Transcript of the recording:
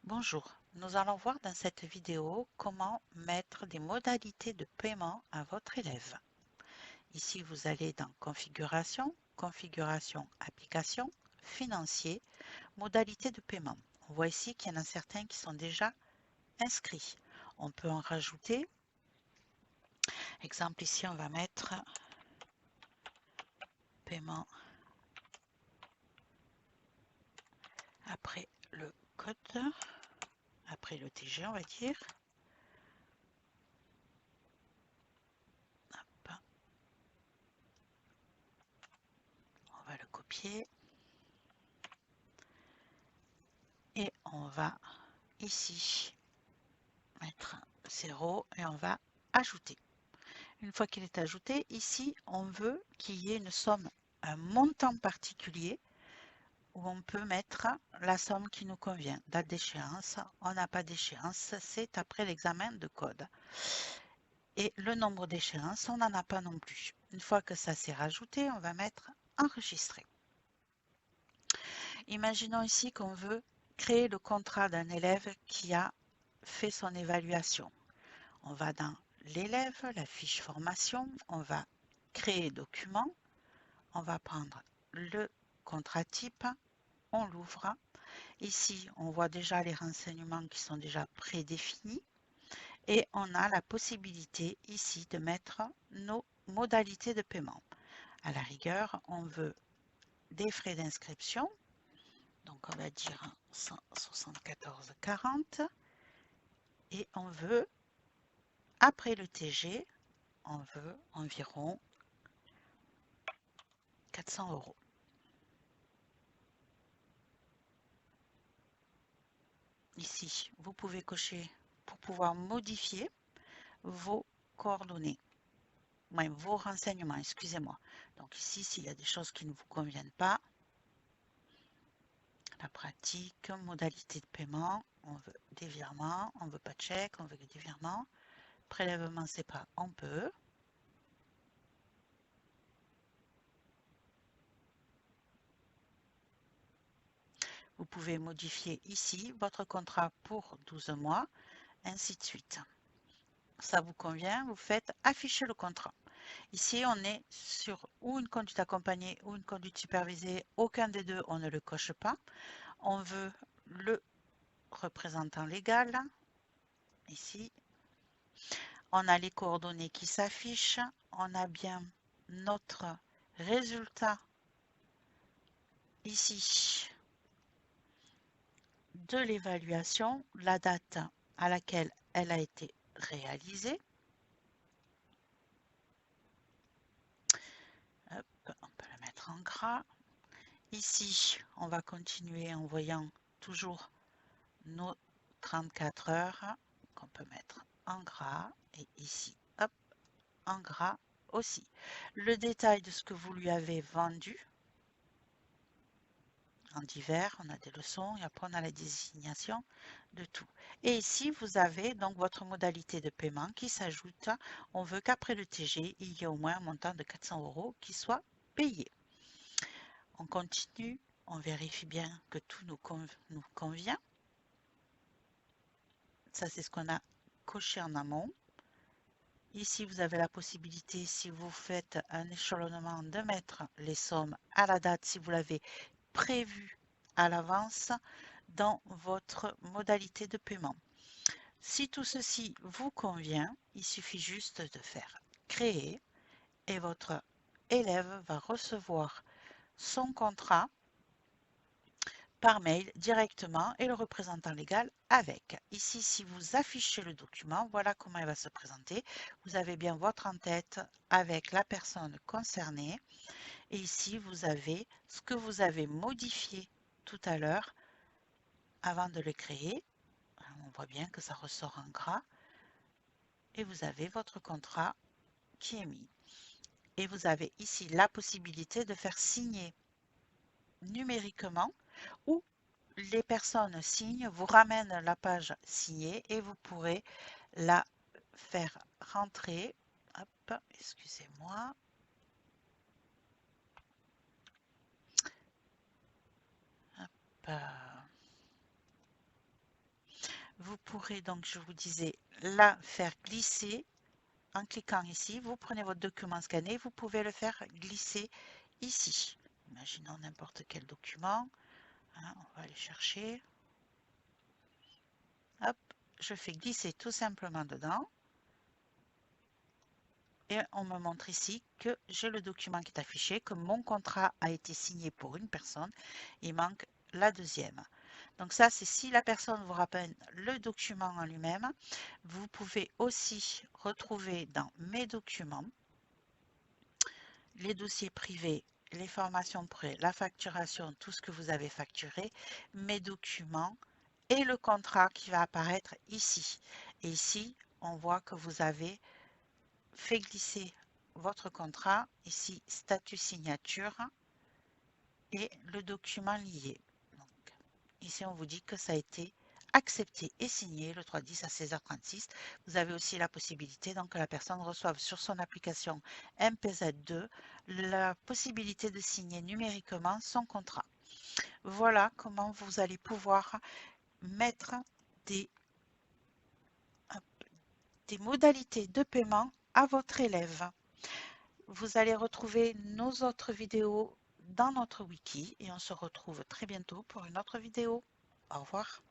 Bonjour, nous allons voir dans cette vidéo comment mettre des modalités de paiement à votre élève. Ici, vous allez dans Configuration, Configuration Application, Financier, Modalités de paiement. On voit ici qu'il y en a certains qui sont déjà inscrits. On peut en rajouter. Exemple, ici, on va mettre paiement après le code, après le TG, on va dire. Hop, on va le copier et on va ici mettre 0 et on va ajouter. Une fois qu'il est ajouté, ici, on veut qu'il y ait une somme, un montant particulier où on peut mettre la somme qui nous convient. Date d'échéance, on n'a pas d'échéance, c'est après l'examen de code. Et le nombre d'échéances, on n'en a pas non plus. Une fois que ça s'est rajouté, on va mettre enregistrer. Imaginons ici qu'on veut créer le contrat d'un élève qui a fait son évaluation. On va dans l'élève, la fiche formation, on va créer document, on va prendre le contrat type, on l'ouvre. Ici, on voit déjà les renseignements qui sont déjà prédéfinis et on a la possibilité ici de mettre nos modalités de paiement. À la rigueur, on veut des frais d'inscription, donc on va dire 174,40 et on veut, après le TG, on veut environ 400 euros. Ici, vous pouvez cocher pour pouvoir modifier vos coordonnées, même vos renseignements, excusez-moi. Donc ici, s'il y a des choses qui ne vous conviennent pas, la pratique, modalité de paiement, on veut des virements, on veut pas de chèque, on veut des virements. Prélèvement, c'est pas, on peut. Vous pouvez modifier ici votre contrat pour 12 mois, ainsi de suite. Ça vous convient, vous faites afficher le contrat. Ici, on est sur ou une conduite accompagnée ou une conduite supervisée. Aucun des deux, on ne le coche pas. On veut le représentant légal. Ici, on a les coordonnées qui s'affichent. On a bien notre résultat ici de l'évaluation, la date à laquelle elle a été réalisée. Hop, on peut la mettre en gras. Ici, on va continuer en voyant toujours nos 34 heures qu'on peut mettre en gras et ici, hop, en gras aussi. Le détail de ce que vous lui avez vendu en divers, on a des leçons et après on a la désignation de tout. Et ici, vous avez donc votre modalité de paiement qui s'ajoute. On veut qu'après le TG, il y ait au moins un montant de 400 euros qui soit payé. On continue, on vérifie bien que tout nous convient. Ça, c'est ce qu'on a coché en amont. Ici, vous avez la possibilité, si vous faites un échelonnement, de mettre les sommes à la date si vous l'avez prévu à l'avance dans votre modalité de paiement. Si tout ceci vous convient, il suffit juste de faire créer et votre élève va recevoir son contrat par mail directement et le représentant légal avec. Ici, si vous affichez le document, voilà comment il va se présenter. Vous avez bien votre en-tête avec la personne concernée. Et ici, vous avez ce que vous avez modifié tout à l'heure avant de le créer. On voit bien que ça ressort en gras. Et vous avez votre contrat qui est mis. Et vous avez ici la possibilité de faire signer numériquement ou les personnes signent, vous ramènent la page signée et vous pourrez la faire rentrer. Hop, excusez-moi. Hop, pourrez donc, je vous disais, la faire glisser en cliquant ici. Vous prenez votre document scanné, vous pouvez le faire glisser ici. Imaginons n'importe quel document. Hein, on va aller chercher. Hop, je fais glisser tout simplement dedans. Et on me montre ici que j'ai le document qui est affiché, que mon contrat a été signé pour une personne. Il manque la deuxième. Donc ça, c'est si la personne vous rappelle le document en lui-même. Vous pouvez aussi retrouver dans mes documents les dossiers privés, les formations prêts, la facturation, tout ce que vous avez facturé, mes documents et le contrat qui va apparaître ici. Et ici, on voit que vous avez fait glisser votre contrat, ici statut signature et le document lié. Donc, ici, on vous dit que ça a été accepté et signé le 3/10 à 16h36. Vous avez aussi la possibilité donc, que la personne reçoive sur son application MPZ2 la possibilité de signer numériquement son contrat. Voilà comment vous allez pouvoir mettre des, des modalités de paiement à votre élève. Vous allez retrouver nos autres vidéos dans notre wiki et on se retrouve très bientôt pour une autre vidéo. Au revoir.